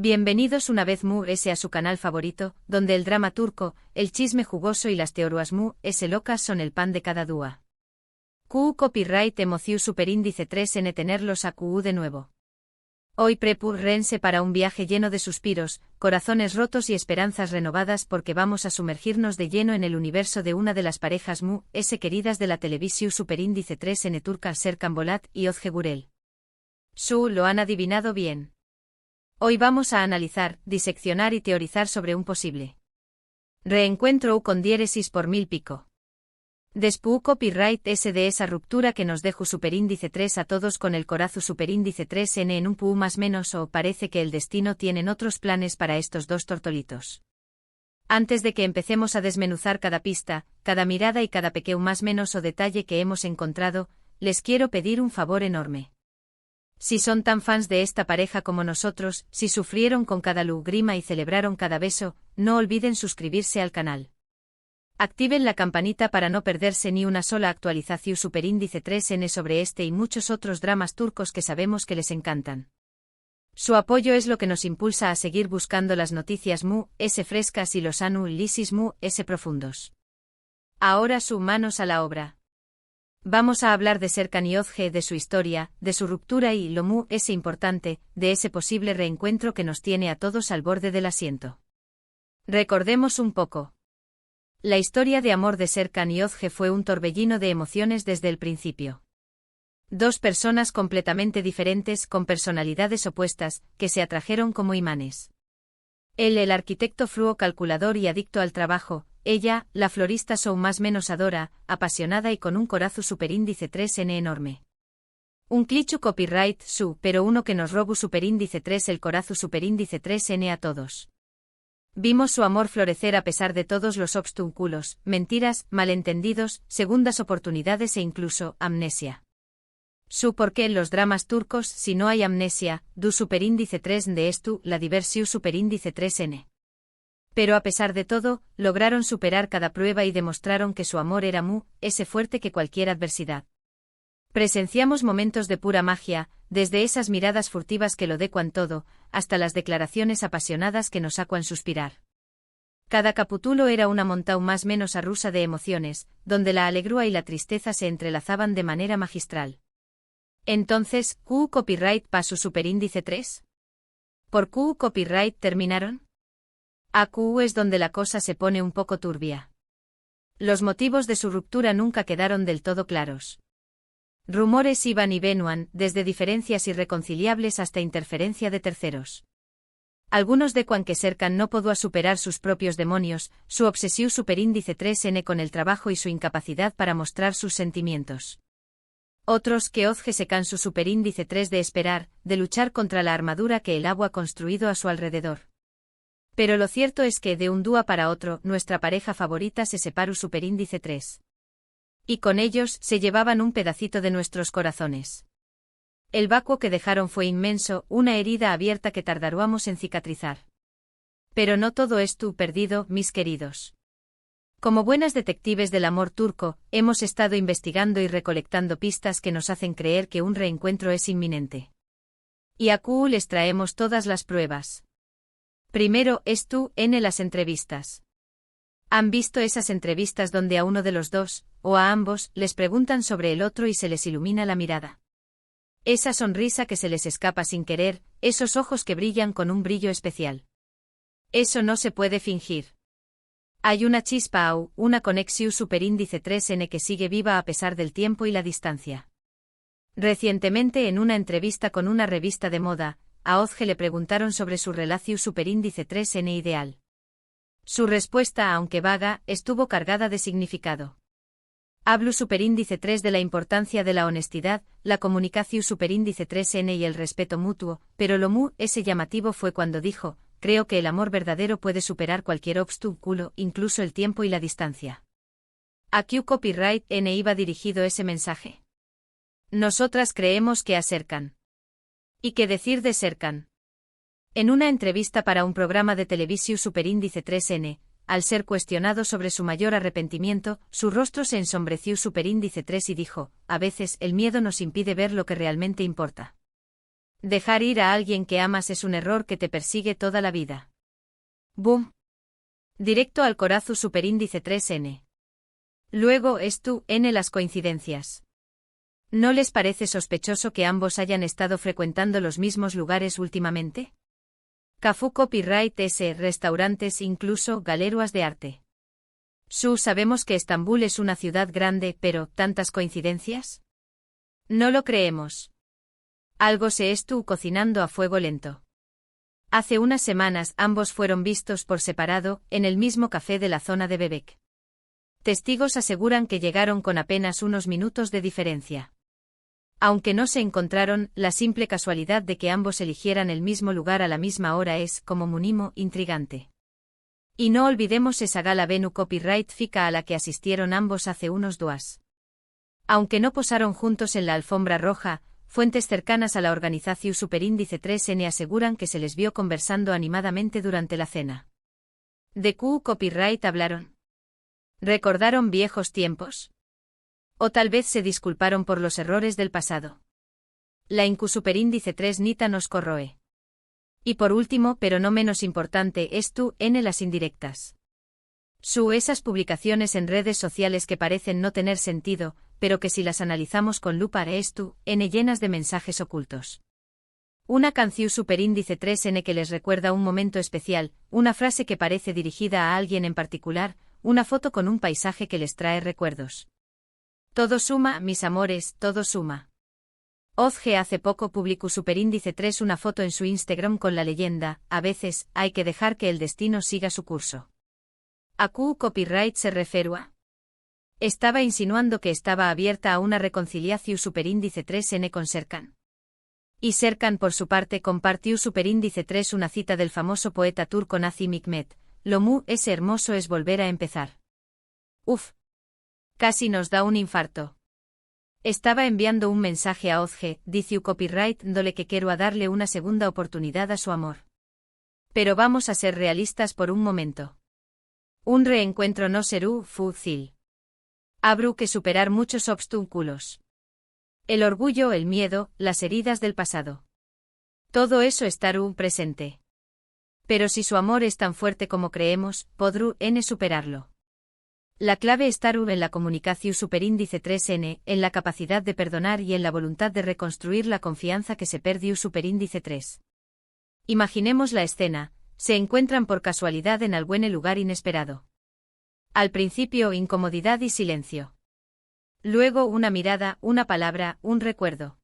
Bienvenidos una vez a su canal favorito, donde el drama turco, el chisme jugoso y las teorías locas son el pan de cada día. Copyright Emociu Superíndice 3N tenerlos a de nuevo. Hoy prepúrense para un viaje lleno de suspiros, corazones rotos y esperanzas renovadas porque vamos a sumergirnos de lleno en el universo de una de las parejas queridas de la televisión Superíndice 3N turca Serkan Bolat y Özge Gürel. Lo han adivinado bien. Hoy vamos a analizar, diseccionar y teorizar sobre un posible reencuentro con diéresis por mil pico. Después copyright de esa ruptura que nos dejó Superíndice 3 a todos con el corazo Superíndice 3N en un pu más menos o parece que el destino tienen otros planes para estos dos tortolitos. Antes de que empecemos a desmenuzar cada pista, cada mirada y cada pequeño más menos o detalle que hemos encontrado, les quiero pedir un favor enorme. Si son tan fans de esta pareja como nosotros, si sufrieron con cada lágrima y celebraron cada beso, no olviden suscribirse al canal. Activen la campanita para no perderse ni una sola actualización Superíndice 3N sobre este y muchos otros dramas turcos que sabemos que les encantan. Su apoyo es lo que nos impulsa a seguir buscando las noticias frescas y los análisis profundos. Ahora manos a la obra. Vamos a hablar de Serkan y Özge, de su historia, de su ruptura y lo importante, de ese posible reencuentro que nos tiene a todos al borde del asiento. Recordemos un poco. La historia de amor de Serkan y Özge fue un torbellino de emociones desde el principio. Dos personas completamente diferentes con personalidades opuestas, que se atrajeron como imanes. Él, el arquitecto frío calculador y adicto al trabajo, ella, la florista más menos adora, apasionada y con un corazón Superíndice 3N enorme. Un cliché copyright pero uno que nos robó Superíndice 3 el corazón Superíndice 3N a todos. Vimos su amor florecer a pesar de todos los obstáculos, mentiras, malentendidos, segundas oportunidades e incluso amnesia. Porque en los dramas turcos, si no hay amnesia, du Superíndice 3 de estu, la diversión Superíndice 3N. Pero a pesar de todo, lograron superar cada prueba y demostraron que su amor era ese fuerte que cualquier adversidad. Presenciamos momentos de pura magia, desde esas miradas furtivas que lo decuan todo, hasta las declaraciones apasionadas que nos sacuan suspirar. Cada capítulo era una montaña más menos arrusa de emociones, donde la alegría y la tristeza se entrelazaban de manera magistral. Entonces, copyright pasó Superíndice 3? ¿Por copyright terminaron? Es donde la cosa se pone un poco turbia. Los motivos de su ruptura nunca quedaron del todo claros. Rumores iban y venían, desde diferencias irreconciliables hasta interferencia de terceros. Algunos decuan que Serkan no pudo superar sus propios demonios, su obsesión Superíndice 3N con el trabajo y su incapacidad para mostrar sus sentimientos. Otros que Özge se cansó Superíndice 3 de esperar, de luchar contra la armadura que el agua ha construido a su alrededor. Pero lo cierto es que de un día para otro, nuestra pareja favorita se separó Superíndice 3. Y con ellos se llevaban un pedacito de nuestros corazones. El vacuo que dejaron fue inmenso, una herida abierta que tardaríamos en cicatrizar. Pero no todo estuvo perdido, mis queridos. Como buenas detectives del amor turco, hemos estado investigando y recolectando pistas que nos hacen creer que un reencuentro es inminente. Y aquí les traemos todas las pruebas. Primero, en las entrevistas. ¿Han visto esas entrevistas donde a uno de los dos, o a ambos, les preguntan sobre el otro y se les ilumina la mirada? Esa sonrisa que se les escapa sin querer, esos ojos que brillan con un brillo especial. Eso no se puede fingir. Hay una chispa una conexión Superíndice 3N que sigue viva a pesar del tiempo y la distancia. Recientemente en una entrevista con una revista de moda, a Özge le preguntaron sobre su relación Superíndice 3N ideal. Su respuesta, aunque vaga, estuvo cargada de significado. Hablo Superíndice 3 de la importancia de la honestidad, la comunicación Superíndice 3N y el respeto mutuo, pero lo ese llamativo fue cuando dijo, creo que el amor verdadero puede superar cualquier obstáculo, incluso el tiempo y la distancia. ¿A qué copyright N iba dirigido ese mensaje? Nosotras creemos que a Serkan. ¿Y qué decir de Serkan? En una entrevista para un programa de televisión Superíndice 3N, al ser cuestionado sobre su mayor arrepentimiento, su rostro se ensombreció Superíndice 3 y dijo, a veces el miedo nos impide ver lo que realmente importa. Dejar ir a alguien que amas es un error que te persigue toda la vida. Boom. Directo al corazón superíndice 3n. Luego N las coincidencias. ¿No les parece sospechoso que ambos hayan estado frecuentando los mismos lugares últimamente? Cafú Copyright S. Restaurantes, incluso galerías de arte. Sabemos que Estambul es una ciudad grande, pero ¿tantas coincidencias? No lo creemos. Algo se estuvo cocinando a fuego lento. Hace unas semanas ambos fueron vistos por separado, en el mismo café de la zona de Bebek. Testigos aseguran que llegaron con apenas unos minutos de diferencia. Aunque no se encontraron, la simple casualidad de que ambos eligieran el mismo lugar a la misma hora es, como mínimo, intrigante. Y no olvidemos esa gala Venue Copyright FICA a la que asistieron ambos hace unos días. Aunque no posaron juntos en la alfombra roja, fuentes cercanas a la organización Superíndice 3n aseguran que se les vio conversando animadamente durante la cena. ¿De Q Copyright hablaron? ¿Recordaron viejos tiempos? O tal vez se disculparon por los errores del pasado. La Incu Superíndice 3 Nita nos corroe. Y por último, pero no menos importante, N las indirectas. Esas publicaciones en redes sociales que parecen no tener sentido, pero que si las analizamos con lupa N llenas de mensajes ocultos. Una canción superíndice 3n que les recuerda un momento especial, una frase que parece dirigida a alguien en particular, una foto con un paisaje que les trae recuerdos. Todo suma, mis amores, todo suma. Ozge hace poco publicó Superíndice 3 una foto en su Instagram con la leyenda, a veces, hay que dejar que el destino siga su curso. ¿A Q Copyright se refería? Estaba insinuando que estaba abierta a una reconciliación Superíndice 3n con Serkan. Y Serkan por su parte compartió Superíndice 3 una cita del famoso poeta turco Nazım Hikmet, lo es hermoso es volver a empezar. Uf. Casi nos da un infarto. Estaba enviando un mensaje a Ozge, dice Copyright dole que quiero a darle una segunda oportunidad a su amor. Pero vamos a ser realistas por un momento. Un reencuentro no será fácil. Habrá que superar muchos obstáculos. El orgullo, el miedo, las heridas del pasado. Todo eso estará presente. Pero si su amor es tan fuerte como creemos, podrá superarlo. La clave está en la comunicación superíndice 3n, en la capacidad de perdonar y en la voluntad de reconstruir la confianza que se perdió superíndice 3. Imaginemos la escena, se encuentran por casualidad en algún lugar inesperado. Al principio incomodidad y silencio. Luego una mirada, una palabra, un recuerdo.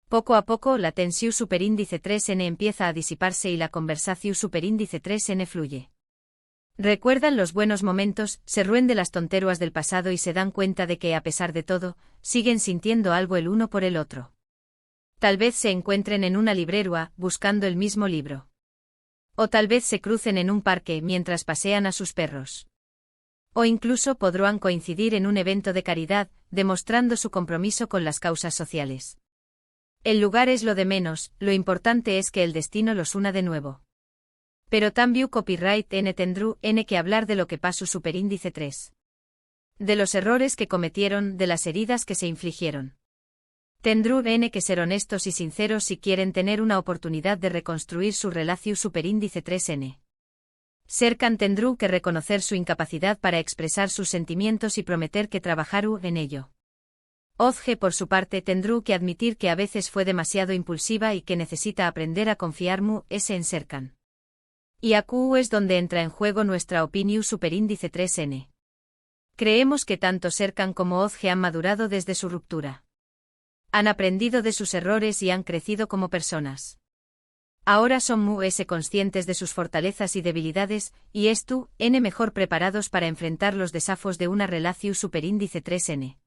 Poco a poco la tensión superíndice 3n empieza a disiparse y la conversación superíndice 3n fluye. Recuerdan los buenos momentos, se ríen de las tonterías del pasado y se dan cuenta de que a pesar de todo, siguen sintiendo algo el uno por el otro. Tal vez se encuentren en una librería, buscando el mismo libro. O tal vez se crucen en un parque mientras pasean a sus perros. O incluso podrán coincidir en un evento de caridad, demostrando su compromiso con las causas sociales. El lugar es lo de menos, lo importante es que el destino los una de nuevo. Pero también Copyright N tendrá que hablar de lo que pasó Superíndice 3. De los errores que cometieron, de las heridas que se infligieron. Tendrá que ser honestos y sinceros si quieren tener una oportunidad de reconstruir su relación Superíndice 3n. Serkan tendrá que reconocer su incapacidad para expresar sus sentimientos y prometer que trabajará en ello. Ozge por su parte tendrá que admitir que a veces fue demasiado impulsiva y que necesita aprender a confiar en Serkan. Y aquí es donde entra en juego nuestra opinión superíndice 3n. Creemos que tanto Serkan como Ozge han madurado desde su ruptura. Han aprendido de sus errores y han crecido como personas. Ahora son conscientes de sus fortalezas y debilidades, y mejor preparados para enfrentar los desafíos de una relación superíndice 3n.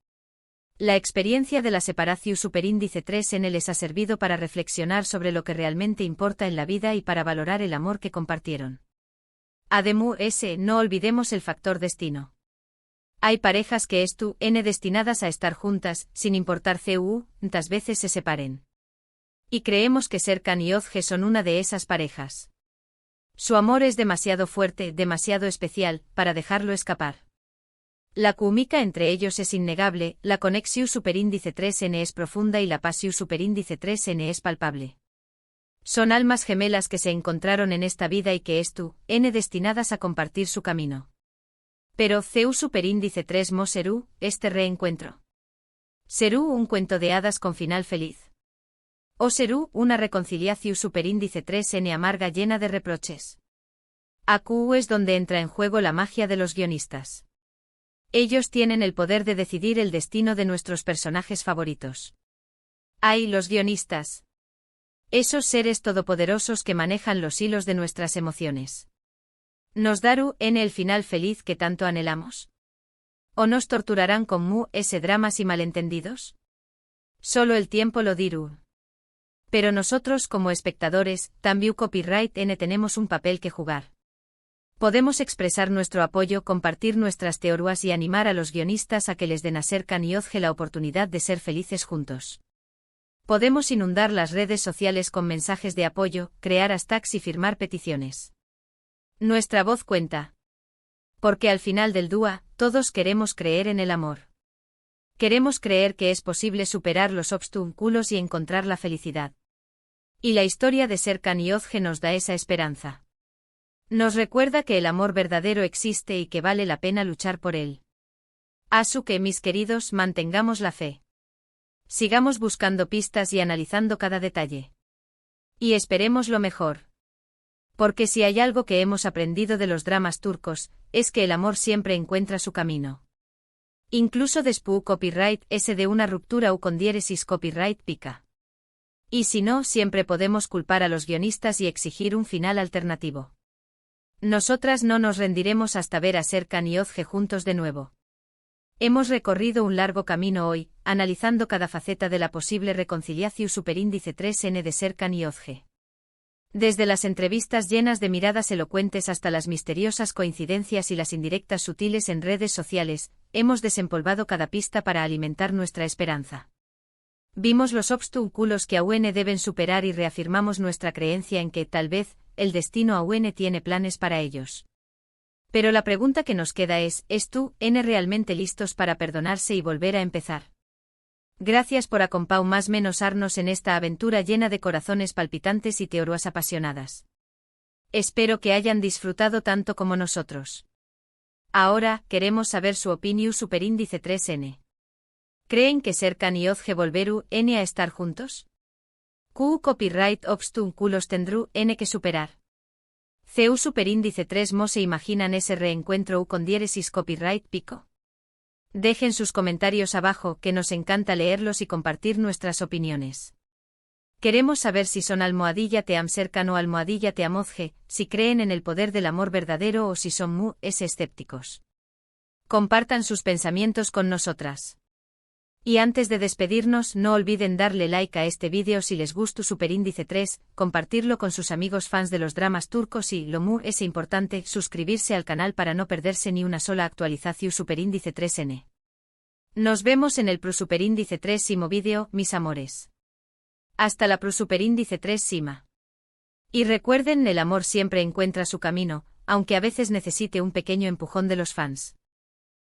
La experiencia de la separación superíndice 3n les ha servido para reflexionar sobre lo que realmente importa en la vida y para valorar el amor que compartieron. Además, no olvidemos el factor destino. Hay parejas que destinadas a estar juntas, sin importar cuántas veces se separen. Y creemos que Serkan y Ozge son una de esas parejas. Su amor es demasiado fuerte, demasiado especial, para dejarlo escapar. La química entre ellos es innegable, la conexión superíndice 3n es profunda y la pasión superíndice 3n es palpable. Son almas gemelas que se encontraron en esta vida y que es tú, N destinadas a compartir su camino. Pero CU superíndice 3 Mo Serú, este reencuentro. Serú un cuento de hadas con final feliz. O Serú una reconciliación superíndice 3 N amarga llena de reproches. AQ es donde entra en juego la magia de los guionistas. Ellos tienen el poder de decidir el destino de nuestros personajes favoritos. ¡Ay, los guionistas! Esos seres todopoderosos que manejan los hilos de nuestras emociones. ¿Nos darán el final feliz que tanto anhelamos? ¿O nos torturarán con ese dramas y malentendidos? Solo el tiempo lo dirá. Pero nosotros como espectadores, también copyright N tenemos un papel que jugar. Podemos expresar nuestro apoyo, compartir nuestras teorías y animar a los guionistas a que les den a Serkan y Ozge la oportunidad de ser felices juntos. Podemos inundar las redes sociales con mensajes de apoyo, crear hashtags y firmar peticiones. Nuestra voz cuenta. Porque al final del dúa, todos queremos creer en el amor. Queremos creer que es posible superar los obstáculos y encontrar la felicidad. Y la historia de Serkan y Ozge nos da esa esperanza. Nos recuerda que el amor verdadero existe y que vale la pena luchar por él. Así que, mis queridos, mantengamos la fe. Sigamos buscando pistas y analizando cada detalle. Y esperemos lo mejor. Porque si hay algo que hemos aprendido de los dramas turcos, es que el amor siempre encuentra su camino. Incluso después copyright S de una ruptura u con diéresis copyright pica. Y si no, siempre podemos culpar a los guionistas y exigir un final alternativo. Nosotras no nos rendiremos hasta ver a Serkan y Ozge juntos de nuevo. Hemos recorrido un largo camino hoy, analizando cada faceta de la posible reconciliación superíndice 3N de Serkan y Ozge. Desde las entrevistas llenas de miradas elocuentes hasta las misteriosas coincidencias y las indirectas sutiles en redes sociales, hemos desempolvado cada pista para alimentar nuestra esperanza. Vimos los obstáculos que aún deben superar y reafirmamos nuestra creencia en que, tal vez, el destino aún tiene planes para ellos. Pero la pregunta que nos queda es tú, N realmente listos para perdonarse y volver a empezar? Gracias por acompañarnos en esta aventura llena de corazones palpitantes y teorías apasionadas. Espero que hayan disfrutado tanto como nosotros. Ahora, queremos saber su opinión superíndice 3N. ¿Creen que Serkan y Ozge volverán a estar juntos? ¿Qué copyright obstáculos tendrán que superar? CU superíndice 3 Mo se imaginan ese reencuentro con diéresis copyright pico. Dejen sus comentarios abajo, que nos encanta leerlos y compartir nuestras opiniones. Queremos saber si son almohadilla team Serkan o almohadilla team Ozge, si creen en el poder del amor verdadero o si son escépticos. Compartan sus pensamientos con nosotras. Y antes de despedirnos, no olviden darle like a este vídeo si les gustó superíndice 3, compartirlo con sus amigos fans de los dramas turcos y, lo es importante, suscribirse al canal para no perderse ni una sola actualización superíndice 3N. Nos vemos en el superíndice 3 Simo vídeo, mis amores. Hasta la superíndice 3 Sima. Y recuerden, el amor siempre encuentra su camino, aunque a veces necesite un pequeño empujón de los fans.